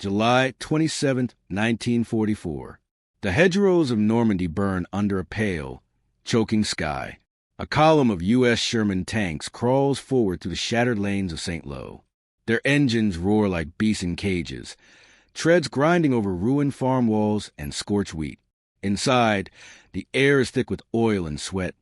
July 27, 1944. The hedgerows of Normandy burn under a pale, choking sky. A column of U.S. Sherman tanks crawls forward through the shattered lanes of St. Lo. Their engines roar like beasts in cages, treads grinding over ruined farm walls and scorched wheat. Inside, the air is thick with oil and sweat.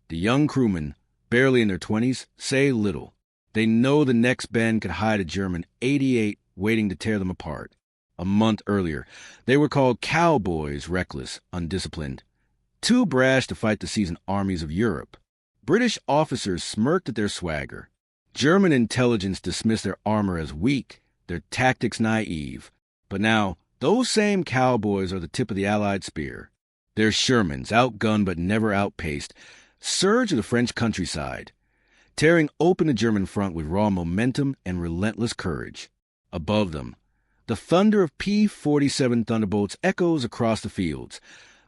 The young crewmen, barely in their 20s, say little. They know the next bend could hide a German 88 waiting to tear them apart. A month earlier, they were called cowboys, reckless, undisciplined, too brash to fight the seasoned armies of Europe. British officers smirked at their swagger. German intelligence dismissed their armor as weak, their tactics naive. But now, those same cowboys are the tip of the Allied spear. Their Shermans, outgunned but never outpaced, surge to the French countryside, tearing open the German front with raw momentum and relentless courage. Above them, the thunder of P-47 Thunderbolts echoes across the fields,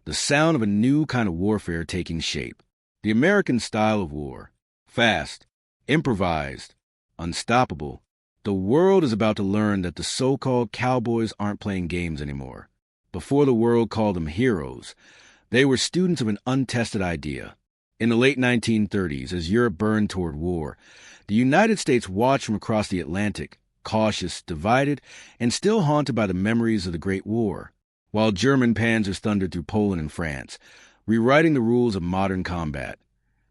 the sound of a new kind of warfare taking shape. The American style of war. Fast, improvised, unstoppable. The world is about to learn that the so-called cowboys aren't playing games anymore. Before the world called them heroes, they were students of an untested idea. In the late 1930s, as Europe burned toward war, the United States watched from across the Atlantic, cautious, divided, and still haunted by the memories of the Great War, while German panzers thundered through Poland and France, rewriting the rules of modern combat.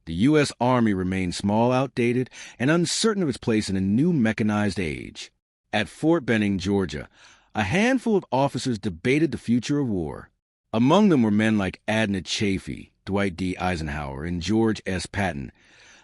The U.S. Army remained small, outdated, and uncertain of its place in a new mechanized age. At Fort Benning, Georgia, a handful of officers debated the future of war. Among them were men like Adna Chafee, Dwight D. Eisenhower, and George S. Patton,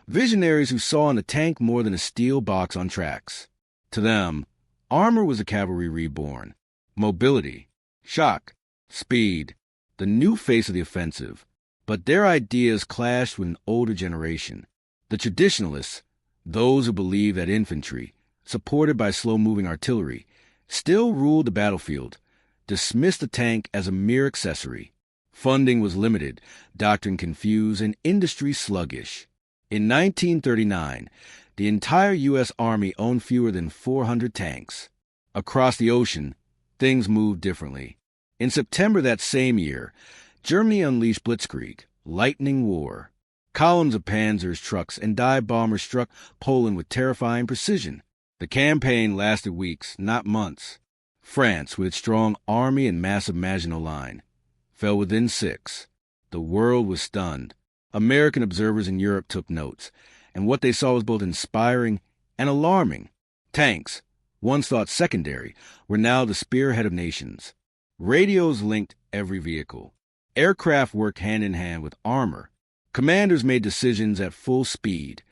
visionaries who saw in a tank more than a steel box on tracks. To them, armor was a cavalry reborn. Mobility, shock, speed, the new face of the offensive. But their ideas clashed with an older generation. The traditionalists, those who believed that infantry, supported by slow-moving artillery, still ruled the battlefield, dismissed the tank as a mere accessory. Funding was limited, doctrine confused, and industry sluggish. In 1939, the entire U.S. Army owned fewer than 400 tanks. Across the ocean, things moved differently. In September that same year, Germany unleashed Blitzkrieg, lightning war. Columns of panzers, trucks, and dive bombers struck Poland with terrifying precision. The campaign lasted weeks, not months. France, with its strong army and massive Maginot Line, fell within 6. The world was stunned. American observers in Europe took notes, and what they saw was both inspiring and alarming. Tanks, once thought secondary, were now the spearhead of nations. Radios linked every vehicle. Aircraft worked hand-in-hand with armor. Commanders made decisions at full speed,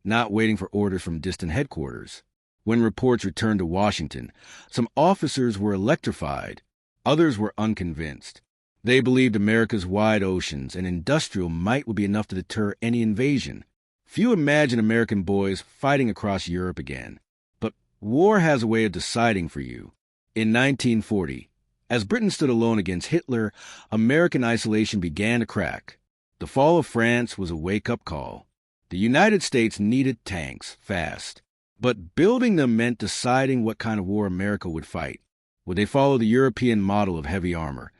not waiting for orders from distant headquarters. When reports returned to Washington, some officers were electrified. Others were unconvinced. They believed America's wide oceans and industrial might would be enough to deter any invasion. Few imagined American boys fighting across Europe again. But war has a way of deciding for you. In 1940, as Britain stood alone against Hitler, American isolation began to crack. The fall of France was a wake-up call. The United States needed tanks, fast. But building them meant deciding what kind of war America would fight. Would they follow the European model of heavy armor,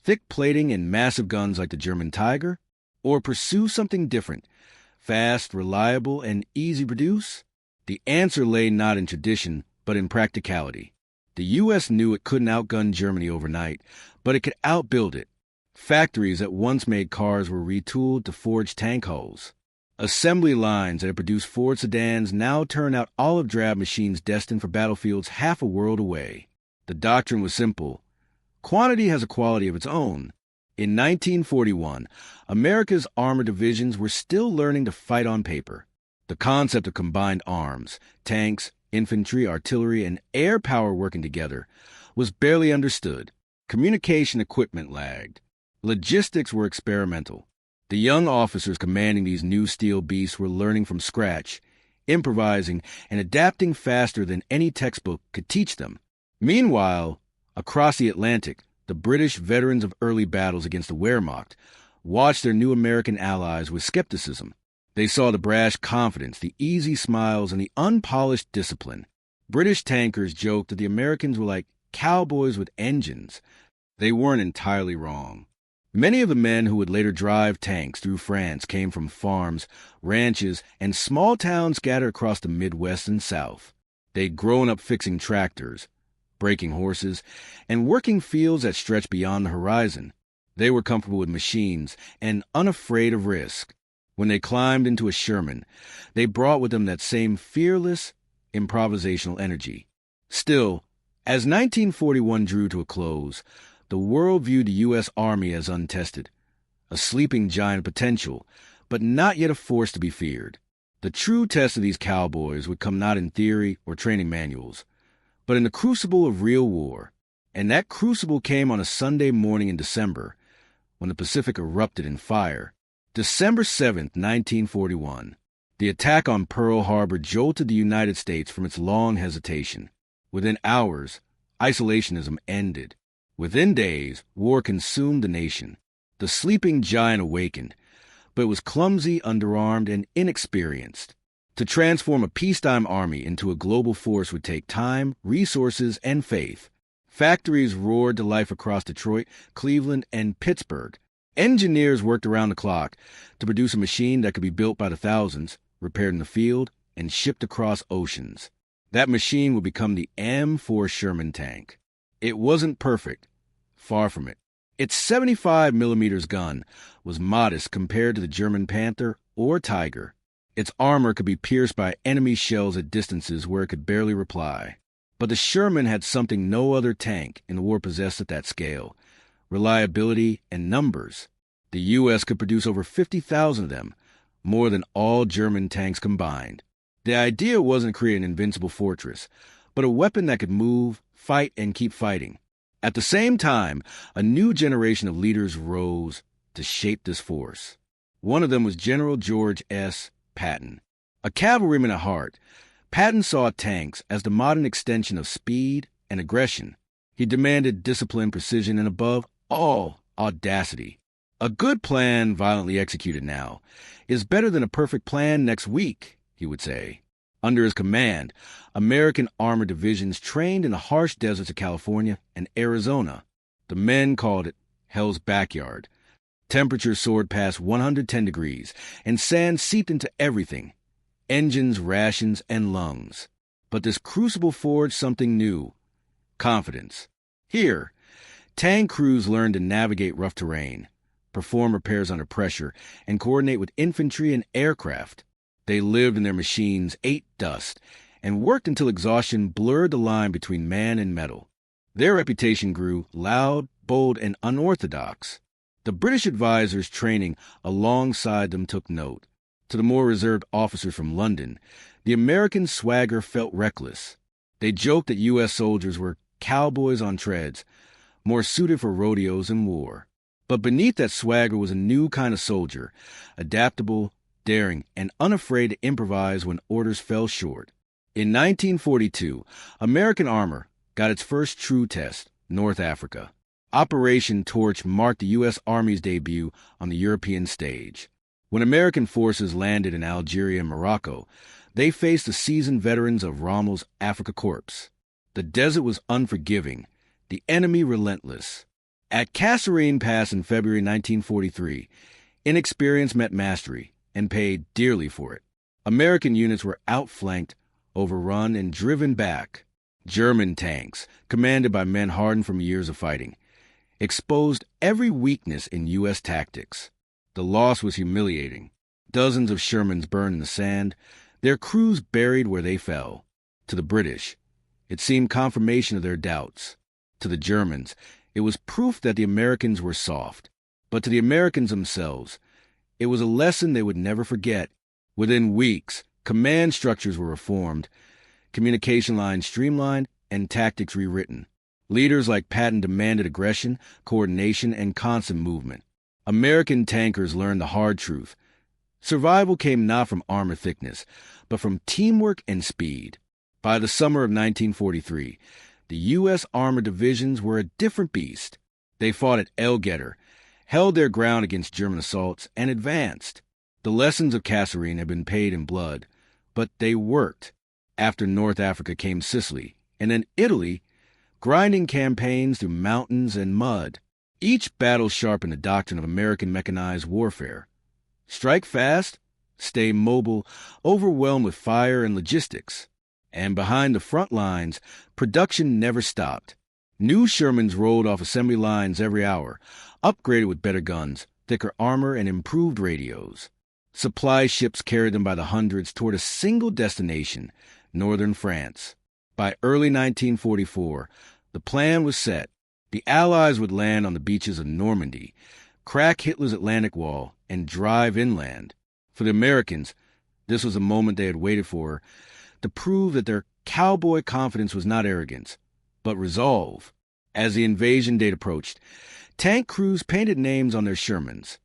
thick plating and massive guns like the German Tiger? Or pursue something different, fast, reliable, and easy to produce? The answer lay not in tradition, but in practicality. The U.S. knew it couldn't outgun Germany overnight, but it could outbuild it. Factories that once made cars were retooled to forge tank hulls. Assembly lines that had produced Ford sedans now turned out olive-drab machines destined for battlefields half a world away. The doctrine was simple. Quantity has a quality of its own. In 1941, America's armored divisions were still learning to fight on paper. The concept of combined arms, tanks, infantry, artillery, and air power working together was barely understood. Communication equipment lagged. Logistics were experimental. The young officers commanding these new steel beasts were learning from scratch, improvising, and adapting faster than any textbook could teach them. Meanwhile, across the Atlantic, the British, veterans of early battles against the Wehrmacht, watched their new American allies with skepticism. They saw the brash confidence, the easy smiles, and the unpolished discipline. British tankers joked that the Americans were like cowboys with engines. They weren't entirely wrong. Many of the men who would later drive tanks through France came from farms, ranches, and small towns scattered across the Midwest and South. They'd grown up fixing tractors, breaking horses, and working fields that stretched beyond the horizon. They were comfortable with machines and unafraid of risk. When they climbed into a Sherman, they brought with them that same fearless, improvisational energy. Still, as 1941 drew to a close, the world viewed the U.S. Army as untested, a sleeping giant of potential, but not yet a force to be feared. The true test of these cowboys would come not in theory or training manuals, but in the crucible of real war. And that crucible came on a Sunday morning in December, when the Pacific erupted in fire. December 7th, 1941. The attack on Pearl Harbor jolted the United States from its long hesitation. Within hours, isolationism ended. Within days, war consumed the nation. The sleeping giant awakened, but it was clumsy, underarmed, and inexperienced. To transform a peacetime army into a global force would take time, resources, and faith. Factories roared to life across Detroit, Cleveland, and Pittsburgh. Engineers worked around the clock to produce a machine that could be built by the thousands, repaired in the field, and shipped across oceans. That machine would become the M4 Sherman tank. It wasn't perfect. Far from it. Its 75mm gun was modest compared to the German Panther or Tiger. Its armor could be pierced by enemy shells at distances where it could barely reply. But the Sherman had something no other tank in the war possessed at that scale: reliability and numbers. The U.S. could produce over 50,000 of them, more than all German tanks combined. The idea wasn't to create an invincible fortress, but a weapon that could move, fight, and keep fighting. At the same time, a new generation of leaders rose to shape this force. One of them was General George S. Patton. A cavalryman at heart, Patton saw tanks as the modern extension of speed and aggression. He demanded discipline, precision, and above all, audacity. A good plan, violently executed now, is better than a perfect plan next week, he would say. Under his command, American armored divisions trained in the harsh deserts of California and Arizona. The men called it Hell's Backyard. Temperatures soared past 110 degrees, and sand seeped into everything: engines, rations, and lungs. But this crucible forged something new: confidence. Here, tank crews learned to navigate rough terrain, perform repairs under pressure, and coordinate with infantry and aircraft. They lived in their machines, ate dust, and worked until exhaustion blurred the line between man and metal. Their reputation grew: loud, bold, and unorthodox. The British advisors training alongside them took note. To the more reserved officers from London, the American swagger felt reckless. They joked that U.S. soldiers were cowboys on treads, more suited for rodeos and war. But beneath that swagger was a new kind of soldier, adaptable, daring, and unafraid to improvise when orders fell short. In 1942, American armor got its first true test: North Africa. Operation Torch marked the U.S. Army's debut on the European stage. When American forces landed in Algeria and Morocco, they faced the seasoned veterans of Rommel's Afrika Korps. The desert was unforgiving, the enemy relentless. At Kasserine Pass in February 1943, inexperience met mastery and paid dearly for it. American units were outflanked, overrun, and driven back. German tanks, commanded by men hardened from years of fighting, exposed every weakness in U.S. tactics. The loss was humiliating. Dozens of Shermans burned in the sand, their crews buried where they fell. To the British, it seemed confirmation of their doubts. To the Germans, it was proof that the Americans were soft. But to the Americans themselves, it was a lesson they would never forget. Within weeks, command structures were reformed, communication lines streamlined, and tactics rewritten. Leaders like Patton demanded aggression, coordination, and constant movement. American tankers learned the hard truth: survival came not from armor thickness, but from teamwork and speed. By the summer of 1943, the U.S. armored divisions were a different beast. They fought at El Getter, held their ground against German assaults, and advanced. The lessons of Kasserine had been paid in blood, but they worked. After North Africa came Sicily, and then Italy, grinding campaigns through mountains and mud. Each battle sharpened the doctrine of American mechanized warfare. Strike fast, stay mobile, overwhelmed with fire and logistics. And behind the front lines, production never stopped. New Shermans rolled off assembly lines every hour, upgraded with better guns, thicker armor, and improved radios. Supply ships carried them by the hundreds toward a single destination, northern France. By early 1944, the plan was set. The Allies would land on the beaches of Normandy, crack Hitler's Atlantic Wall, and drive inland. For the Americans, this was a moment they had waited for, to prove that their cowboy confidence was not arrogance, but resolve. As the invasion date approached, tank crews painted names on their Shermans: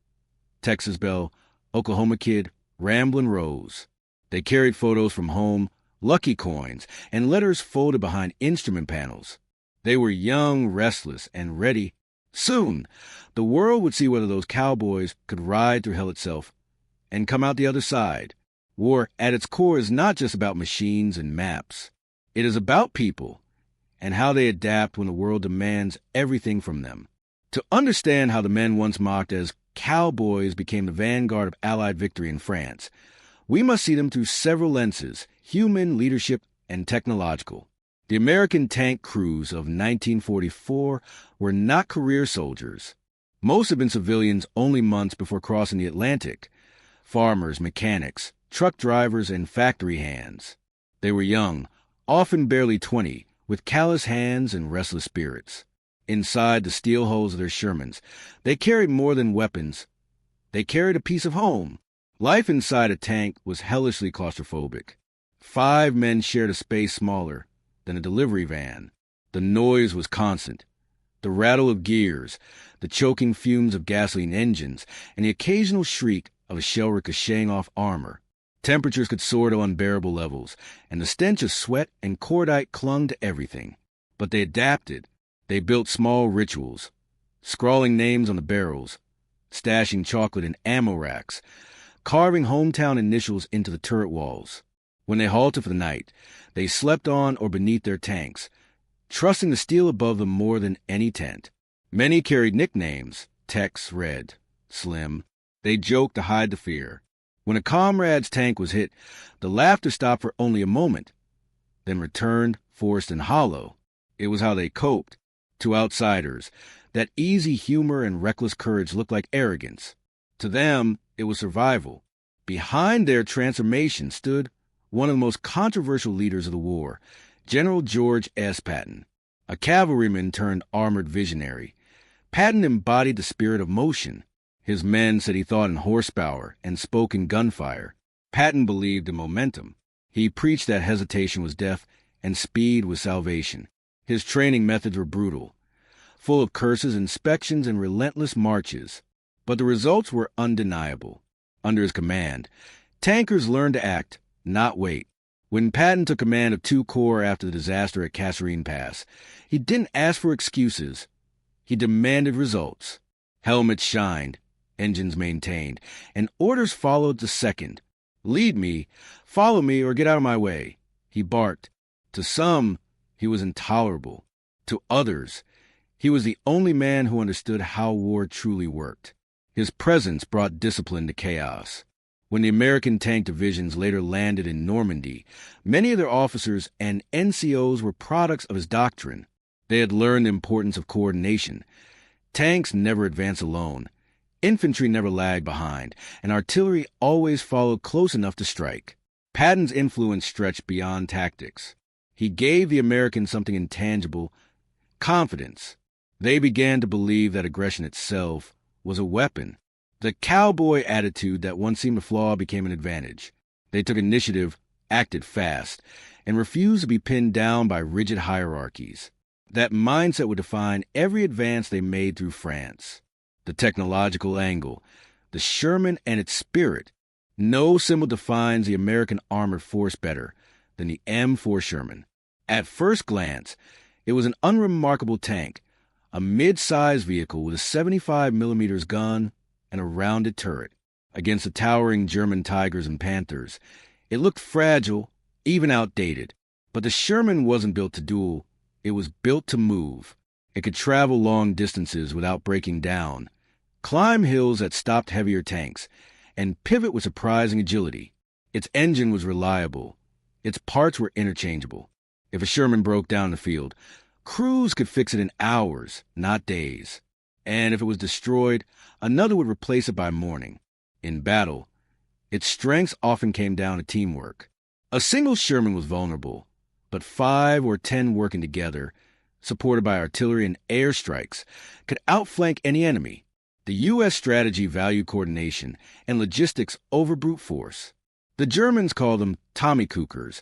Texas Belle, Oklahoma Kid, Ramblin' Rose. They carried photos from home, lucky coins, and letters folded behind instrument panels. They were young, restless, and ready. Soon, the world would see whether those cowboys could ride through hell itself and come out the other side. War, at its core, is not just about machines and maps. It is about people and how they adapt when the world demands everything from them. To understand how the men once mocked as cowboys became the vanguard of Allied victory in France, we must see them through several lenses: human, leadership, and technological. The American tank crews of 1944 were not career soldiers. Most had been civilians only months before crossing the Atlantic: farmers, mechanics, truck drivers, and factory hands. They were young, often barely 20, with callous hands and restless spirits. Inside the steel hulls of their Shermans, they carried more than weapons. They carried a piece of home. Life inside a tank was hellishly claustrophobic. 5 men shared a space smaller than a delivery van. The noise was constant. The rattle of gears, the choking fumes of gasoline engines, and the occasional shriek of a shell ricocheting off armor. Temperatures could soar to unbearable levels, and the stench of sweat and cordite clung to everything. But they adapted. They built small rituals, scrawling names on the barrels, stashing chocolate in ammo racks, carving hometown initials into the turret walls. When they halted for the night, they slept on or beneath their tanks, trusting the steel above them more than any tent. Many carried nicknames: Tex, Red, Slim. They joked to hide the fear. When a comrade's tank was hit, the laughter stopped for only a moment, then returned, forced and hollow. It was how they coped. To outsiders, that easy humor and reckless courage looked like arrogance. To them, it was survival. Behind their transformation stood one of the most controversial leaders of the war, General George S. Patton, a cavalryman turned armored visionary. Patton embodied the spirit of motion. His men said he thought in horsepower and spoke in gunfire. Patton believed in momentum. He preached that hesitation was death and speed was salvation. His training methods were brutal, full of curses, inspections, and relentless marches. But the results were undeniable. Under his command, tankers learned to act, not wait. When Patton took command of 2 corps after the disaster at Kasserine Pass, he didn't ask for excuses. He demanded results. Helmets shined, engines maintained, and orders followed the second. "Lead me, follow me, or get out of my way," he barked. To some, he was intolerable. To others, he was the only man who understood how war truly worked. His presence brought discipline to chaos. When the American tank divisions later landed in Normandy, many of their officers and NCOs were products of his doctrine. They had learned the importance of coordination. Tanks never advance alone. Infantry never lagged behind, and artillery always followed close enough to strike. Patton's influence stretched beyond tactics. He gave the Americans something intangible: confidence. They began to believe that aggression itself was a weapon. The cowboy attitude that once seemed a flaw became an advantage. They took initiative, acted fast, and refused to be pinned down by rigid hierarchies. That mindset would define every advance they made through France. The technological angle, the Sherman and its spirit. No symbol defines the American armored force better than the M4 Sherman. At first glance, it was an unremarkable tank, a mid-sized vehicle with a 75mm gun and a rounded turret. Against the towering German Tigers and Panthers, it looked fragile, even outdated. But the Sherman wasn't built to duel, It was built to move. It could travel long distances without breaking down, climb hills that stopped heavier tanks, and pivot with surprising agility. Its engine was reliable. Its parts were interchangeable. If a Sherman broke down in the field, crews could fix it in hours, not days. And if it was destroyed, another would replace it by morning. In battle, its strengths often came down to teamwork. A single Sherman was vulnerable, but 5 or 10 working together, supported by artillery and airstrikes, could outflank any enemy. The U.S. strategy valued coordination and logistics over brute force. The Germans called them Tommykukers,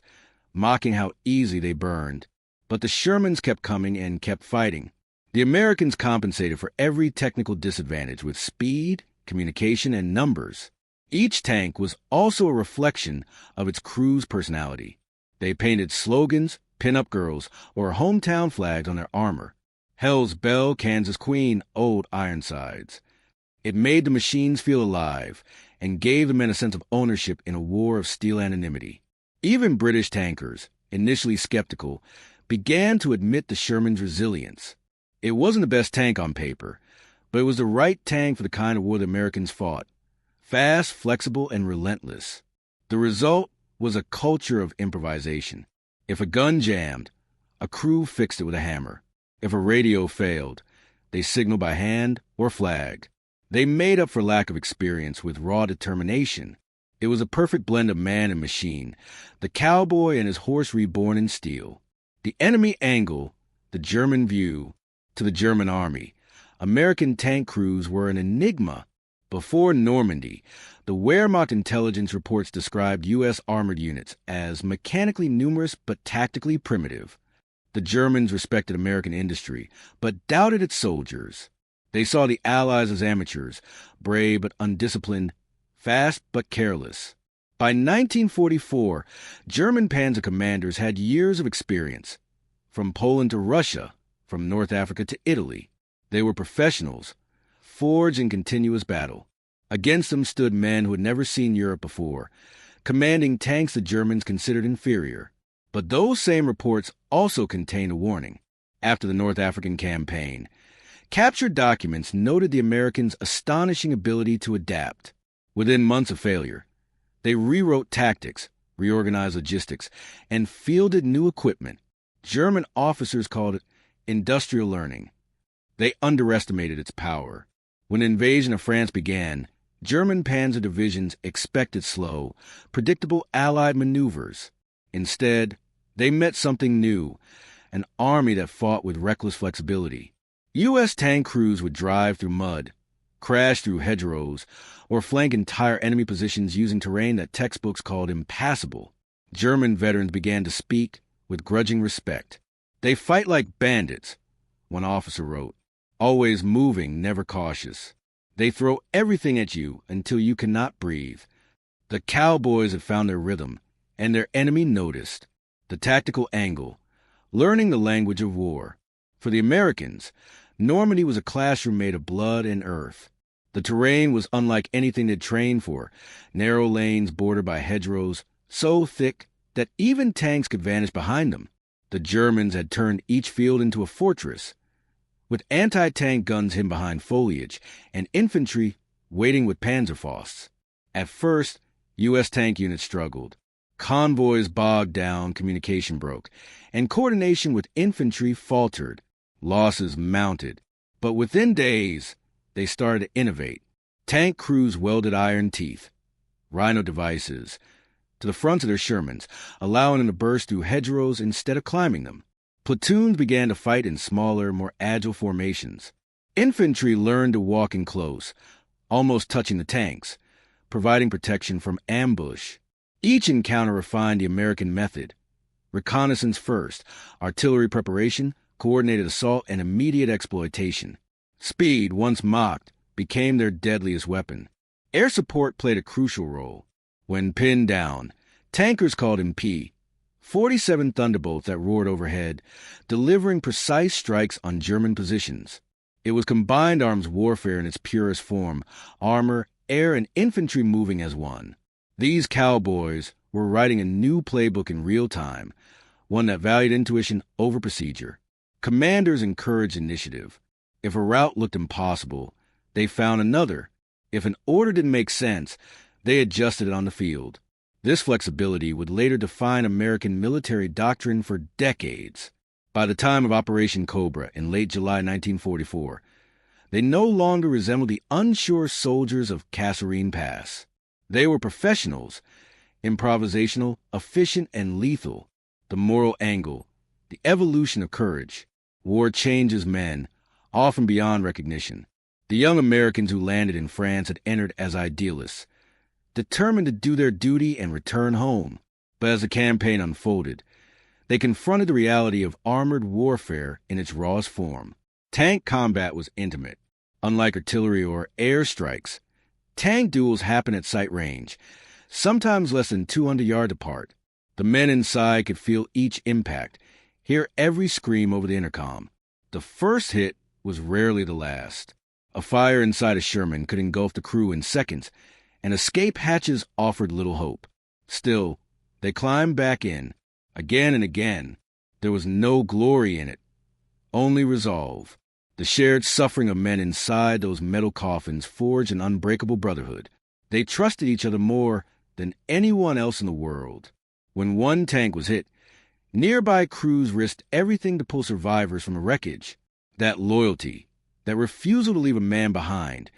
mocking how easy they burned. But the Shermans kept coming and kept fighting. The Americans compensated for every technical disadvantage with speed, communication, and numbers. Each tank was also a reflection of its crew's personality. They painted slogans, pin-up girls, or hometown flags on their armor. Hell's Bell, Kansas Queen, Old Ironsides. It made the machines feel alive and gave the men a sense of ownership in a war of steel anonymity. Even British tankers, initially skeptical, began to admit the Sherman's resilience. It wasn't the best tank on paper, but it was the right tank for the kind of war the Americans fought. Fast, flexible, and relentless. The result was a culture of improvisation. If a gun jammed, a crew fixed it with a hammer. If a radio failed, they signaled by hand or flag. They made up for lack of experience with raw determination. It was a perfect blend of man and machine, the cowboy and his horse reborn in steel. The enemy angle, the German view, to the German army. American tank crews were an enigma. Before Normandy, the Wehrmacht intelligence reports described U.S. armored units as mechanically numerous but tactically primitive. The Germans respected American industry, but doubted its soldiers. They saw the Allies as amateurs, brave but undisciplined, fast but careless. By 1944, German panzer commanders had years of experience. From Poland to Russia, from North Africa to Italy. They were professionals, forged in continuous battle. Against them stood men who had never seen Europe before, commanding tanks the Germans considered inferior. But those same reports also contained a warning. After the North African campaign, captured documents noted the Americans' astonishing ability to adapt. Within months of failure, they rewrote tactics, reorganized logistics, and fielded new equipment. German officers called it industrial learning. They underestimated its power. When the invasion of France began, German panzer divisions expected slow, predictable Allied maneuvers. Instead, they met something new, an army that fought with reckless flexibility. U.S. tank crews would drive through mud, crash through hedgerows, or flank entire enemy positions using terrain that textbooks called impassable. German veterans began to speak with grudging respect. "They fight like bandits," one officer wrote, "always moving, never cautious. They throw everything at you until you cannot breathe." The cowboys had found their rhythm, and their enemy noticed. The tactical angle, learning the language of war. For the Americans, Normandy was a classroom made of blood and earth. The terrain was unlike anything they'd trained for, narrow lanes bordered by hedgerows, so thick that even tanks could vanish behind them. The Germans had turned each field into a fortress, with anti-tank guns hidden behind foliage and infantry waiting with Panzerfausts. At first, U.S. tank units struggled. Convoys bogged down, communication broke, and coordination with infantry faltered. Losses mounted. But within days, they started to innovate. Tank crews welded iron teeth, rhino devices, to the fronts of their Shermans, allowing them to burst through hedgerows instead of climbing them. Platoons began to fight in smaller, more agile formations. Infantry learned to walk in close, almost touching the tanks, providing protection from ambush. Each encounter refined the American method. Reconnaissance first, artillery preparation, coordinated assault, and immediate exploitation. Speed, once mocked, became their deadliest weapon. Air support played a crucial role. When pinned down, tankers called him P. 47 Thunderbolts that roared overhead, delivering precise strikes on German positions. It was combined arms warfare in its purest form, armor, air, and infantry moving as one. These cowboys were writing a new playbook in real time, one that valued intuition over procedure. Commanders encouraged initiative. If a route looked impossible, they found another. If an order didn't make sense, they adjusted it on the field. This flexibility would later define American military doctrine for decades. By the time of Operation Cobra in late July 1944, they no longer resembled the unsure soldiers of Kasserine Pass. They were professionals, improvisational, efficient, and lethal. The moral angle, the evolution of courage. War changes men, often beyond recognition. The young Americans who landed in France had entered as idealists, determined to do their duty and return home. But as the campaign unfolded, they confronted the reality of armored warfare in its rawest form. Tank combat was intimate. Unlike artillery or air strikes, tank duels happened at sight range, sometimes less than 200 yards apart. The men inside could feel each impact, hear every scream over the intercom. The first hit was rarely the last. A fire inside a Sherman could engulf the crew in seconds, and escape hatches offered little hope. Still, they climbed back in, again and again. There was no glory in it, only resolve. The shared suffering of men inside those metal coffins forged an unbreakable brotherhood. They trusted each other more than anyone else in the world. When one tank was hit, nearby crews risked everything to pull survivors from the wreckage. That loyalty, that refusal to leave a man behind,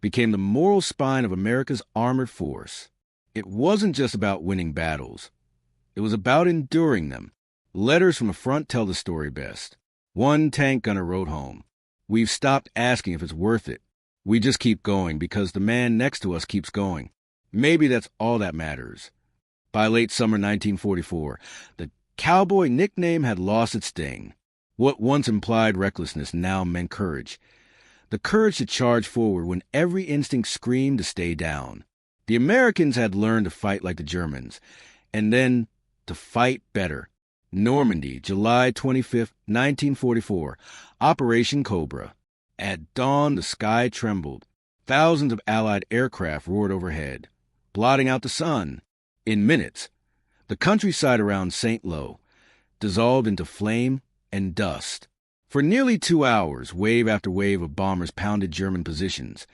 became the moral spine of America's armored force. It wasn't just about winning battles. It was about enduring them. Letters from the front tell the story best. One tank gunner wrote home, "We've stopped asking if it's worth it. We just keep going because the man next to us keeps going. Maybe that's all that matters." By late summer 1944, the cowboy nickname had lost its sting. What once implied recklessness now meant courage. The courage to charge forward when every instinct screamed to stay down. The Americans had learned to fight like the Germans, and then to fight better. Normandy, July 25, 1944, Operation Cobra. At dawn, the sky trembled. Thousands of Allied aircraft roared overhead, blotting out the sun. In minutes, the countryside around St. Lo dissolved into flame and dust. For nearly 2 hours, wave after wave of bombers pounded German positions.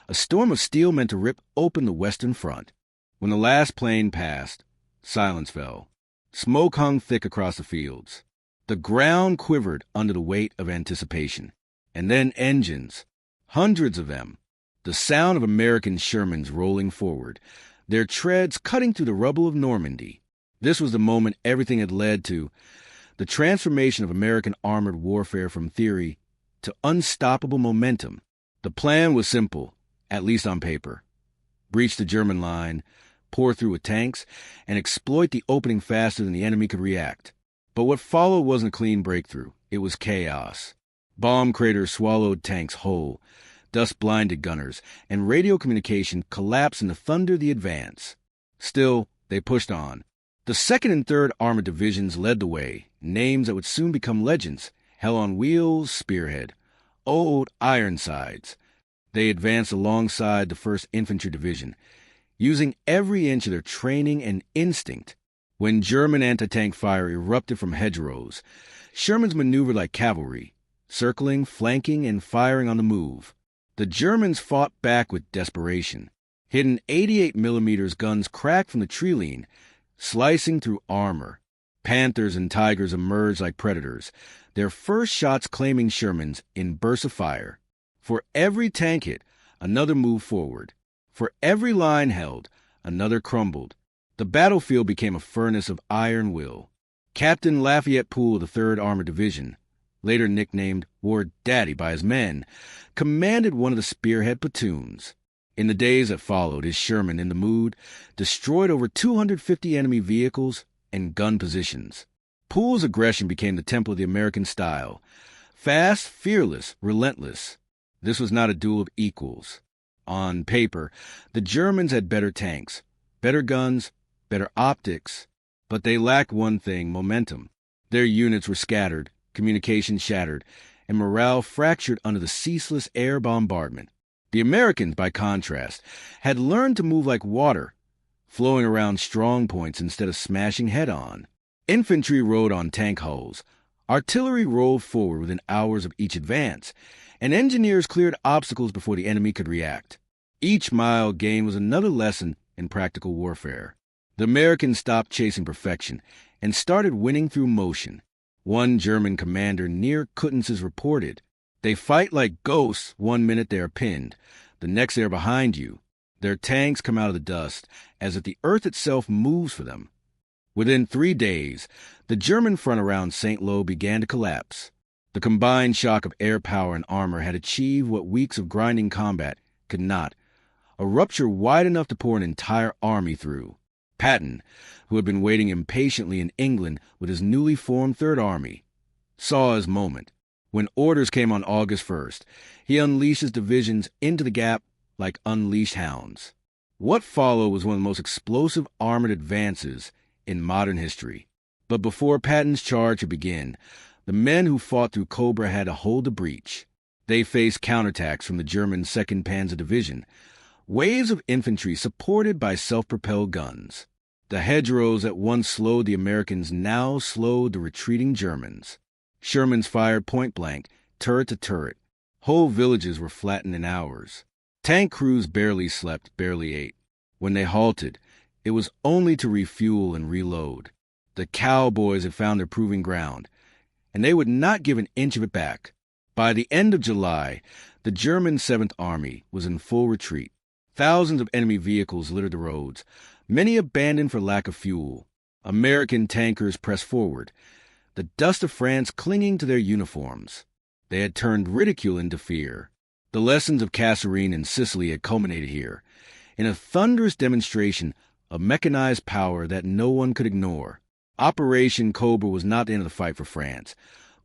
A storm of steel meant to rip open the Western Front. When the last plane passed, silence fell. Smoke hung thick across the fields. The ground quivered under the weight of anticipation. And then engines, hundreds of them. The sound of American Shermans rolling forward, their treads cutting through the rubble of Normandy. This was the moment everything had led to, the transformation of American armored warfare from theory to unstoppable momentum. The plan was simple, at least on paper. Breach the German line, pour through with tanks, and exploit the opening faster than the enemy could react. But what followed wasn't a clean breakthrough. It was chaos. Bomb craters swallowed tanks whole, dust blinded gunners, and radio communication collapsed in the thunder of the advance. Still, they pushed on. The 2nd and 3rd Armored Divisions led the way, names that would soon become legends. Hell on Wheels, Spearhead, Old Ironsides. They advanced alongside the 1st Infantry Division, using every inch of their training and instinct. When German anti-tank fire erupted from hedgerows, Shermans maneuvered like cavalry, circling, flanking, and firing on the move. The Germans fought back with desperation. Hidden 88mm guns cracked from the tree line, slicing through armor. Panthers and Tigers emerged like predators, their first shots claiming Shermans in bursts of fire. For every tank hit, another moved forward. For every line held, another crumbled. The battlefield became a furnace of iron will. Captain Lafayette Poole of the 3rd Armored Division, later nicknamed War Daddy by his men, commanded one of the spearhead platoons. In the days that followed, his Sherman, in the mood, destroyed over 250 enemy vehicles and gun positions. Poole's aggression became the template of the American style. Fast, fearless, relentless. This was not a duel of equals. On paper, the Germans had better tanks, better guns, better optics, but they lacked one thing: momentum. Their units were scattered, communication shattered, and morale fractured under the ceaseless air bombardment. The Americans, by contrast, had learned to move like water, flowing around strong points instead of smashing head-on. Infantry rode on tank hulls, Artillery rolled forward within hours of each advance, and engineers cleared obstacles before the enemy could react. Each mile gained was another lesson in practical warfare. The Americans stopped chasing perfection and started winning through motion. One German commander near Kutenzes reported, "They fight like ghosts. 1 minute they are pinned. The next they are behind you. Their tanks come out of the dust, as if the earth itself moves for them." Within 3 days, the German front around St. Lo began to collapse. The combined shock of air power and armor had achieved what weeks of grinding combat could not, a rupture wide enough to pour an entire army through. Patton, who had been waiting impatiently in England with his newly formed Third Army, saw his moment. When orders came on August 1st, he unleashed his divisions into the gap like unleashed hounds. What followed was one of the most explosive armored advances in modern history. But before Patton's charge could begin, the men who fought through Cobra had to hold the breach. They faced counterattacks from the German 2nd Panzer Division, waves of infantry supported by self-propelled guns. The hedgerows that once slowed the Americans now slowed the retreating Germans. Sherman's fired point-blank, turret to turret. Whole villages were flattened in hours. Tank crews barely slept, barely ate. When they halted, it was only to refuel and reload. The cowboys had found their proving ground, and they would not give an inch of it back. By the end of July, the German 7th Army was in full retreat. Thousands of enemy vehicles littered the roads, many abandoned for lack of fuel. American tankers pressed forward, the dust of France clinging to their uniforms. They had turned ridicule into fear. The lessons of Kasserine and Sicily had culminated here, in a thunderous demonstration of mechanized power that no one could ignore. Operation Cobra was not the end of the fight for France,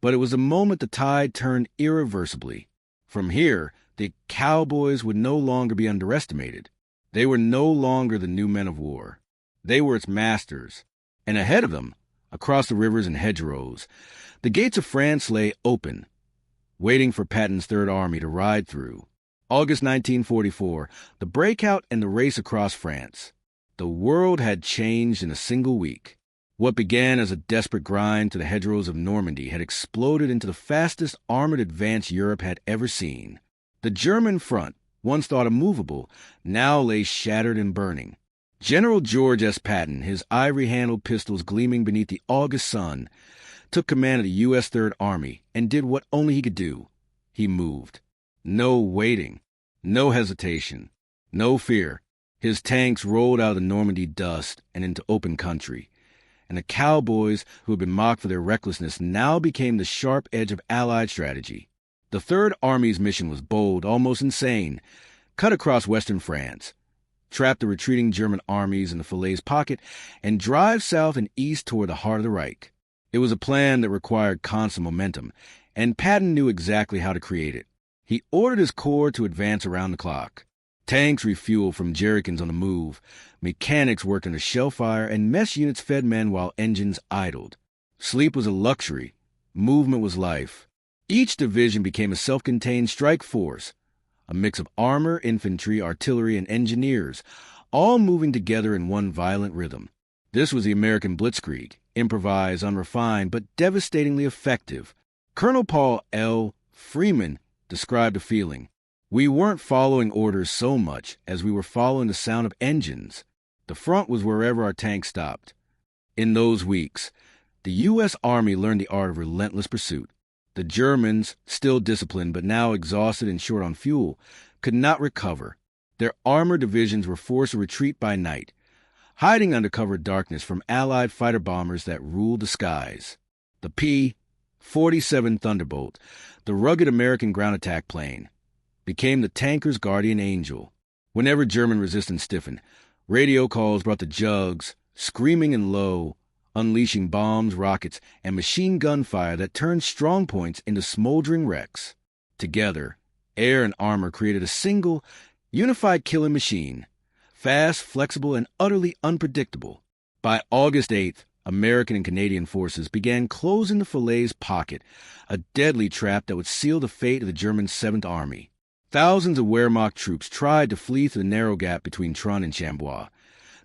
but it was the moment the tide turned irreversibly. From here, the cowboys would no longer be underestimated. They were no longer the new men of war. They were its masters. And ahead of them, across the rivers and hedgerows, the gates of France lay open, waiting for Patton's Third Army to ride through. August 1944, the breakout and the race across France. The world had changed in a single week. What began as a desperate grind to the hedgerows of Normandy had exploded into the fastest armored advance Europe had ever seen. The German front, once thought immovable, now lay shattered and burning. General George S. Patton, his ivory-handled pistols gleaming beneath the August sun, took command of the U.S. Third Army and did what only he could do. He moved. No waiting, no hesitation, no fear. His tanks rolled out of the Normandy dust and into open country. And the cowboys, who had been mocked for their recklessness, now became the sharp edge of Allied strategy. The Third Army's mission was bold, almost insane. Cut across western France, trap the retreating German armies in the Falaise pocket, and drive south and east toward the heart of the Reich. It was a plan that required constant momentum, and Patton knew exactly how to create it. He ordered his corps to advance around the clock. Tanks refueled from jerrycans on the move. Mechanics worked under shell fire, and mess units fed men while engines idled. Sleep was a luxury. Movement was life. Each division became a self-contained strike force, a mix of armor, infantry, artillery, and engineers, all moving together in one violent rhythm. This was the American blitzkrieg, improvised, unrefined, but devastatingly effective. Colonel Paul L. Freeman described the feeling. We weren't following orders so much as we were following the sound of engines. The front was wherever our tanks stopped. In those weeks, the U.S. Army learned the art of relentless pursuit. The Germans, still disciplined but now exhausted and short on fuel, could not recover. Their armored divisions were forced to retreat by night, hiding under cover of darkness from Allied fighter bombers that ruled the skies. The P-47 Thunderbolt, the rugged American ground attack plane, became the tanker's guardian angel. Whenever German resistance stiffened, radio calls brought the jugs, screaming and low, unleashing bombs, rockets, and machine gun fire that turned strong points into smoldering wrecks. Together, air and armor created a single, unified killing machine, fast, flexible, and utterly unpredictable. By August 8th, American and Canadian forces began closing the Falaise pocket, a deadly trap that would seal the fate of the German 7th Army. Thousands of Wehrmacht troops tried to flee through the narrow gap between Trun and Chambois,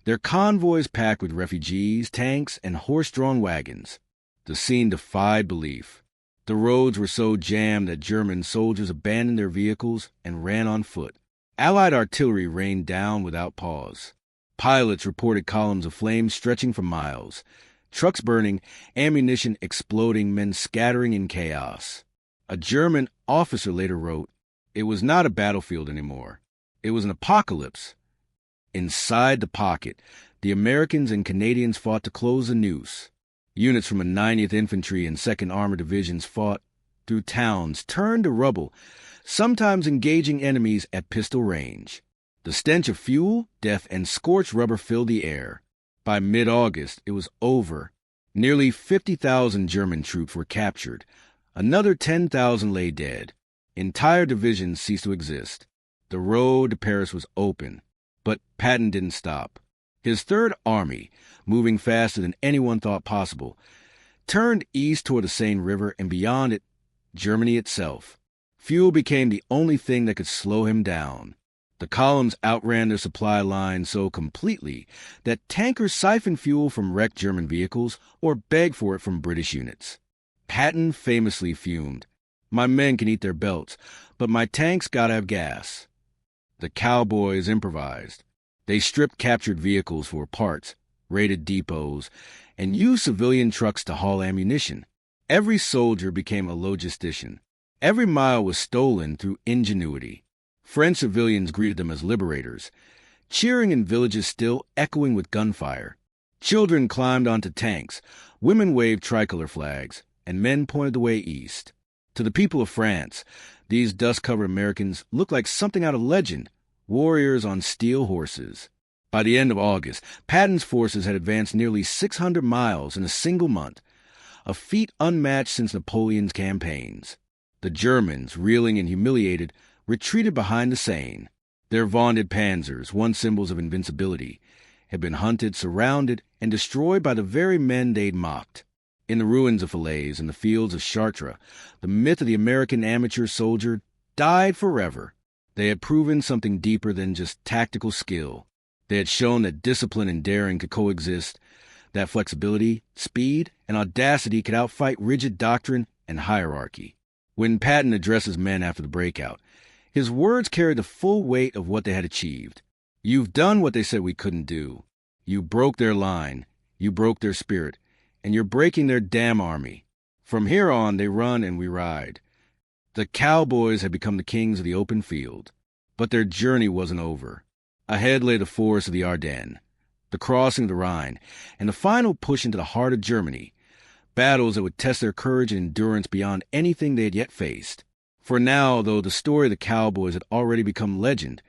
their convoys packed with refugees, tanks, and horse-drawn wagons. The scene defied belief. The roads were so jammed that German soldiers abandoned their vehicles and ran on foot. Allied artillery rained down without pause. Pilots reported columns of flame stretching for miles, trucks burning, ammunition exploding, men scattering in chaos. A German officer later wrote, "It was not a battlefield anymore. It was an apocalypse." Inside the pocket, the Americans and Canadians fought to close the noose. Units from the 90th Infantry and 2nd Armored Divisions fought through towns, turned to rubble, sometimes engaging enemies at pistol range. The stench of fuel, death, and scorched rubber filled the air. By mid-August, it was over. Nearly 50,000 German troops were captured. Another 10,000 lay dead. Entire divisions ceased to exist. The road to Paris was open. But Patton didn't stop. His Third Army, moving faster than anyone thought possible, turned east toward the Seine River and beyond it, Germany itself. Fuel became the only thing that could slow him down. The columns outran their supply lines so completely that tankers siphoned fuel from wrecked German vehicles or begged for it from British units. Patton famously fumed, "My men can eat their belts, but my tanks gotta have gas." The cowboys improvised. They stripped captured vehicles for parts, raided depots, and used civilian trucks to haul ammunition. Every soldier became a logistician. Every mile was stolen through ingenuity. French civilians greeted them as liberators, cheering in villages still echoing with gunfire. Children climbed onto tanks, women waved tricolor flags, and men pointed the way east. To the people of France, these dust-covered Americans looked like something out of legend, warriors on steel horses. By the end of August, Patton's forces had advanced nearly 600 miles in a single month, a feat unmatched since Napoleon's campaigns. The Germans, reeling and humiliated, retreated behind the Seine. Their vaunted panzers, once symbols of invincibility, had been hunted, surrounded, and destroyed by the very men they'd mocked. In the ruins of Falaise and the fields of Chartres, the myth of the American amateur soldier died forever. They had proven something deeper than just tactical skill. They had shown that discipline and daring could coexist, that flexibility, speed, and audacity could outfight rigid doctrine and hierarchy. When Patton addressed his men after the breakout, his words carried the full weight of what they had achieved. "You've done what they said we couldn't do. You broke their line, you broke their spirit, and you're breaking their damn army. From here on, they run and we ride." The cowboys had become the kings of the open field. But their journey wasn't over. Ahead lay the forests of the Ardennes, the crossing of the Rhine, and the final push into the heart of Germany, battles that would test their courage and endurance beyond anything they had yet faced. For now, though the story of the cowboys had already become legend,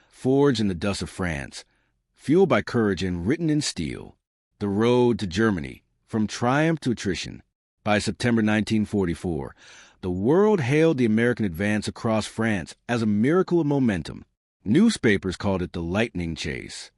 forged in the dust of France, fueled by courage and written in steel, the road to Germany, from triumph to attrition. By September 1944, the world hailed the American advance across France as a miracle of momentum. Newspapers called it the lightning chase.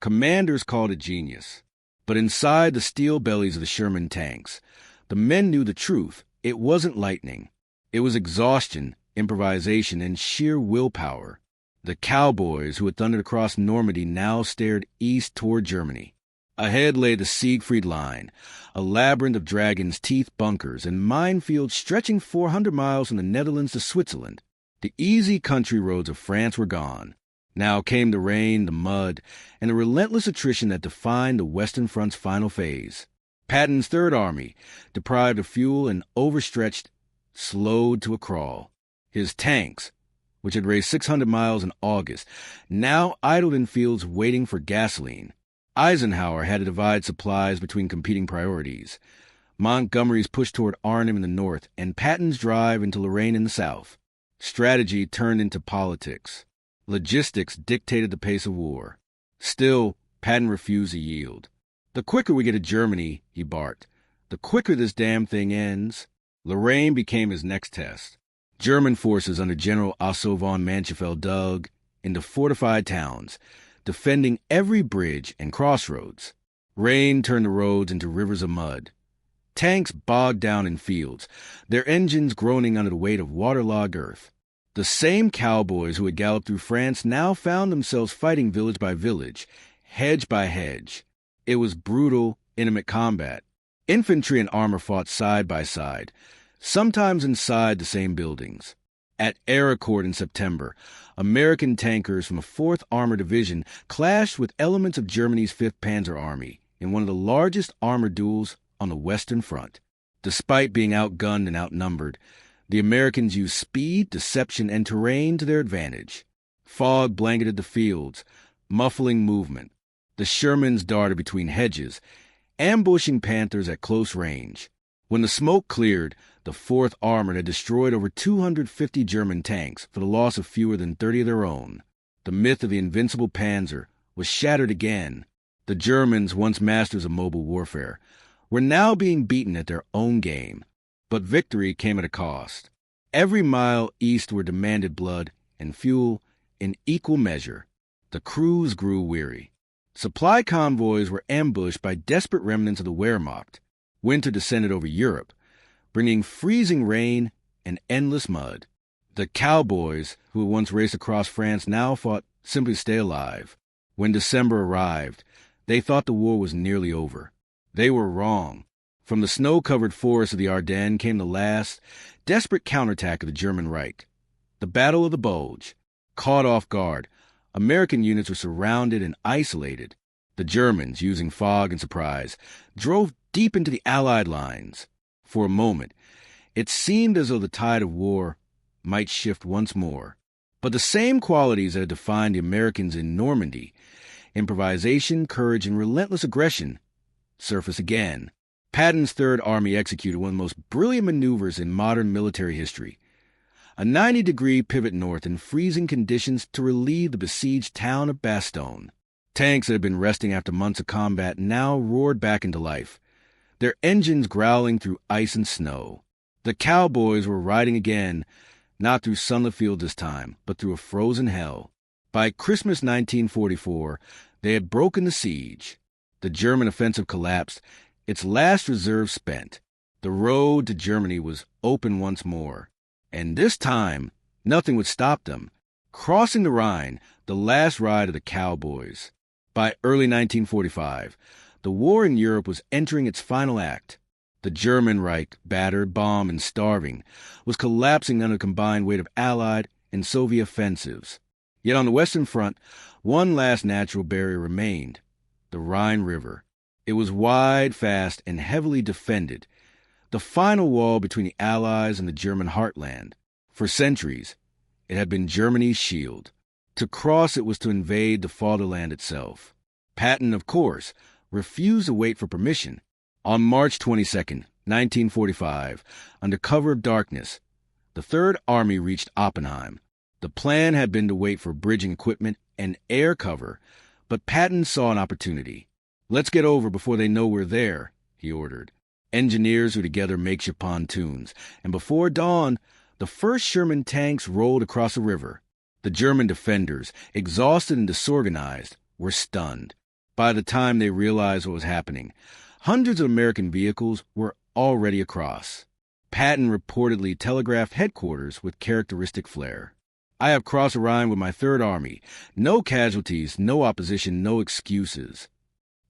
Commanders called it genius. But inside the steel bellies of the Sherman tanks, the men knew the truth. It wasn't lightning. It was exhaustion, improvisation, and sheer willpower. The cowboys who had thundered across Normandy now stared east toward Germany. Ahead lay the Siegfried Line, a labyrinth of dragon's teeth bunkers and minefields stretching 400 miles from the Netherlands to Switzerland. The easy country roads of France were gone. Now came the rain, the mud, and the relentless attrition that defined the Western Front's final phase. Patton's Third Army, deprived of fuel and overstretched, slowed to a crawl. His tanks, which had raced 600 miles in August, now idled in fields waiting for gasoline. Eisenhower had to divide supplies between competing priorities. Montgomery's push toward Arnhem in the north and Patton's drive into Lorraine in the south. Strategy turned into politics. Logistics dictated the pace of war. Still, Patton refused to yield. "The quicker we get to Germany," he barked, "the quicker this damn thing ends." Lorraine became his next test. German forces under General Otto von Manchefeld dug into fortified towns, defending every bridge and crossroads. Rain turned the roads into rivers of mud. Tanks bogged down in fields, their engines groaning under the weight of waterlogged earth. The same cowboys who had galloped through France now found themselves fighting village by village, hedge by hedge. It was brutal, intimate combat. Infantry and armor fought side by side, sometimes inside the same buildings. At Airfield in September, American tankers from the 4th Armored Division clashed with elements of Germany's 5th Panzer Army in one of the largest armored duels on the Western Front. Despite being outgunned and outnumbered, the Americans used speed, deception, and terrain to their advantage. Fog blanketed the fields, muffling movement. The Shermans darted between hedges, ambushing Panthers at close range. When the smoke cleared, the 4th Armored had destroyed over 250 German tanks for the loss of fewer than 30 of their own. The myth of the invincible Panzer was shattered again. The Germans, once masters of mobile warfare, were now being beaten at their own game. But victory came at a cost. Every mile eastward demanded blood and fuel in equal measure. The crews grew weary. Supply convoys were ambushed by desperate remnants of the Wehrmacht. Winter descended over Europe, bringing freezing rain and endless mud. The cowboys, who had once raced across France, now fought simply to stay alive. When December arrived, they thought the war was nearly over. They were wrong. From the snow-covered forests of the Ardennes came the last, desperate counterattack of the German Reich. The Battle of the Bulge. Caught off guard, American units were surrounded and isolated. The Germans, using fog and surprise, drove deep into the Allied lines. For a moment, it seemed as though the tide of war might shift once more. But the same qualities that had defined the Americans in Normandy, improvisation, courage, and relentless aggression, surface again. Patton's Third Army executed one of the most brilliant maneuvers in modern military history. A 90-degree pivot north in freezing conditions to relieve the besieged town of Bastogne. Tanks that had been resting after months of combat now roared back into life, their engines growling through ice and snow. The cowboys were riding again, not through sunlit fields this time, but through a frozen hell. By Christmas 1944, they had broken the siege. The German offensive collapsed, its last reserve spent. The road to Germany was open once more. And this time, nothing would stop them. Crossing the Rhine, the last ride of the cowboys. By early 1945, the war in Europe was entering its final act. The German Reich, battered, bombed, and starving, was collapsing under the combined weight of Allied and Soviet offensives. Yet on the Western Front, one last natural barrier remained, the Rhine River. It was wide, fast, and heavily defended, the final wall between the Allies and the German heartland. For centuries, it had been Germany's shield. To cross it was to invade the fatherland itself. Patton, of course, refused to wait for permission. On March 22, 1945, under cover of darkness, the Third Army reached Oppenheim. The plan had been to wait for bridging equipment and air cover, but Patton saw an opportunity. "Let's get over before they know we're there," he ordered. Engineers threw together makeshift pontoons, and before dawn, the first Sherman tanks rolled across the river. The German defenders, exhausted and disorganized, were stunned. By the time they realized what was happening, hundreds of American vehicles were already across. Patton reportedly telegraphed headquarters with characteristic flair. "I have crossed the Rhine with my Third Army. No casualties, no opposition, no excuses."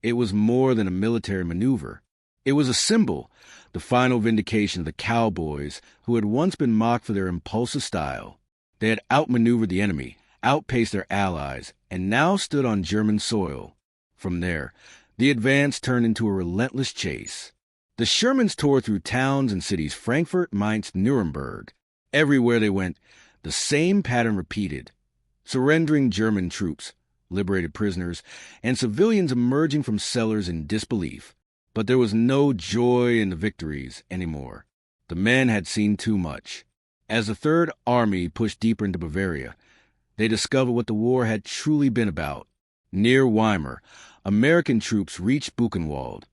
It was more than a military maneuver. It was a symbol, the final vindication of the cowboys who had once been mocked for their impulsive style. They had outmaneuvered the enemy, outpaced their allies, and now stood on German soil. From there, the advance turned into a relentless chase. The Shermans tore through towns and cities, Frankfurt, Mainz, Nuremberg. Everywhere they went, the same pattern repeated. Surrendering German troops, liberated prisoners, and civilians emerging from cellars in disbelief. But there was no joy in the victories anymore. The men had seen too much. As the Third Army pushed deeper into Bavaria, they discovered what the war had truly been about. Near Weimar, American troops reached Buchenwald,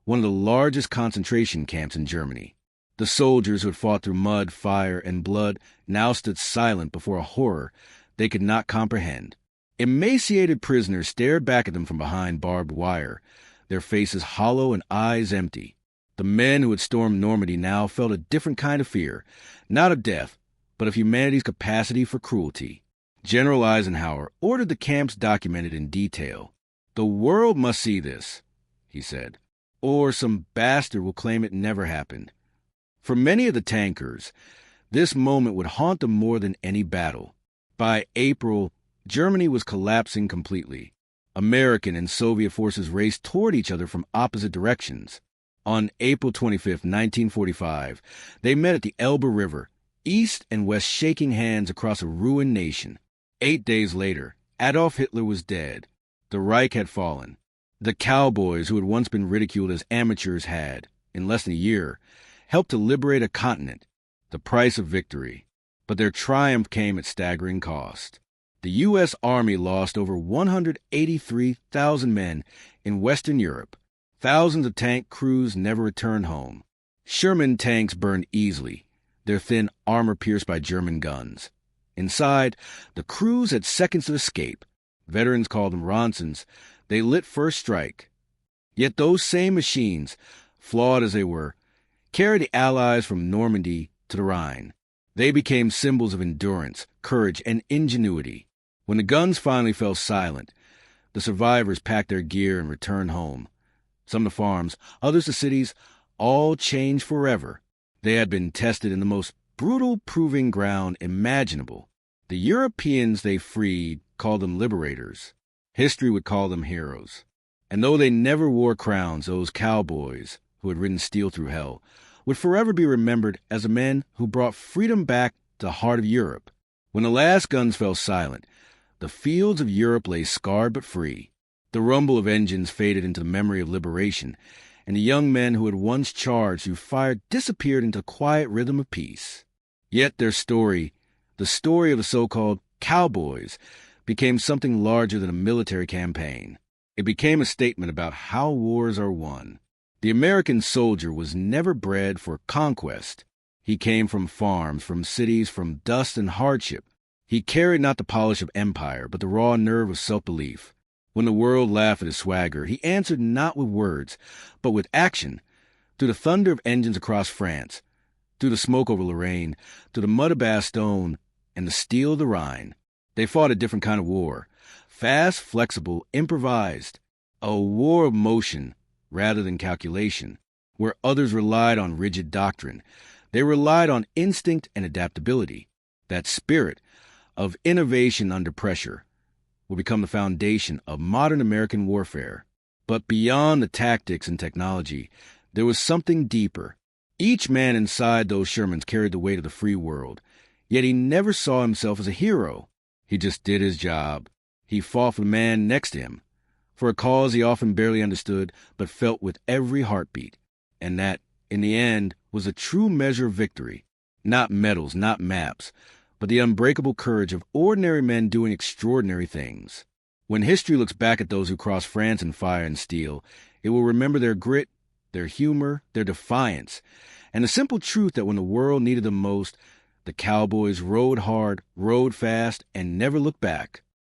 one of the largest concentration camps in Germany. The soldiers who had fought through mud, fire, and blood now stood silent before a horror they could not comprehend. Emaciated prisoners stared back at them from behind barbed wire, their faces hollow and eyes empty. The men who had stormed Normandy now felt a different kind of fear, not of death, but of humanity's capacity for cruelty. General Eisenhower ordered the camps documented in detail. "The world must see this," he said. or some bastard will claim it never happened. For many of the tankers, this moment would haunt them more than any battle. By April, Germany was collapsing completely. American and Soviet forces raced toward each other from opposite directions. On April 25, 1945, they met at the Elbe River, east and west shaking hands across a ruined nation. 8 days later, Adolf Hitler was dead. The Reich had fallen. The cowboys who had once been ridiculed as amateurs had, in less than a year, helped to liberate a continent, the price of victory. But their triumph came at staggering cost. The U.S. Army lost over 183,000 men in Western Europe. Thousands of tank crews never returned home. Sherman tanks burned easily, their thin armor pierced by German guns. Inside, the crews had seconds to escape. Veterans called them Ronsons. They lit first strike. Yet those same machines, flawed as they were, carried the Allies from Normandy to the Rhine. They became symbols of endurance, courage, and ingenuity. When the guns finally fell silent, the survivors packed their gear and returned home. Some to farms, others to cities, all changed forever. They had been tested in the most brutal proving ground imaginable. The Europeans they freed called them liberators. History would call them heroes. And though they never wore crowns, those cowboys who had ridden steel through hell would forever be remembered as the men who brought freedom back to the heart of Europe. When the last guns fell silent, the fields of Europe lay scarred but free. The rumble of engines faded into the memory of liberation, and the young men who had once charged through fire disappeared into the quiet rhythm of peace. Yet their story, the story of the so-called cowboys, became something larger than a military campaign. It became a statement about how wars are won. The American soldier was never bred for conquest. He came from farms, from cities, from dust and hardship. He carried not the polish of empire, but the raw nerve of self-belief. When the world laughed at his swagger, he answered not with words, but with action. Through the thunder of engines across France, through the smoke over Lorraine, through the mud of Bastogne, and the steel of the Rhine, they fought a different kind of war. Fast, flexible, improvised. A war of motion rather than calculation. Where others relied on rigid doctrine, they relied on instinct and adaptability. That spirit of innovation under pressure will become the foundation of modern American warfare. But beyond the tactics and technology, there was something deeper. Each man inside those Shermans carried the weight of the free world, yet he never saw himself as a hero. He just did his job. He fought for the man next to him, for a cause he often barely understood, but felt with every heartbeat. And that, in the end, was a true measure of victory. Not medals, not maps, but the unbreakable courage of ordinary men doing extraordinary things. When history looks back at those who crossed France in fire and steel, it will remember their grit, their humor, their defiance, and the simple truth that when the world needed them most, the cowboys rode hard, rode fast, and never looked back.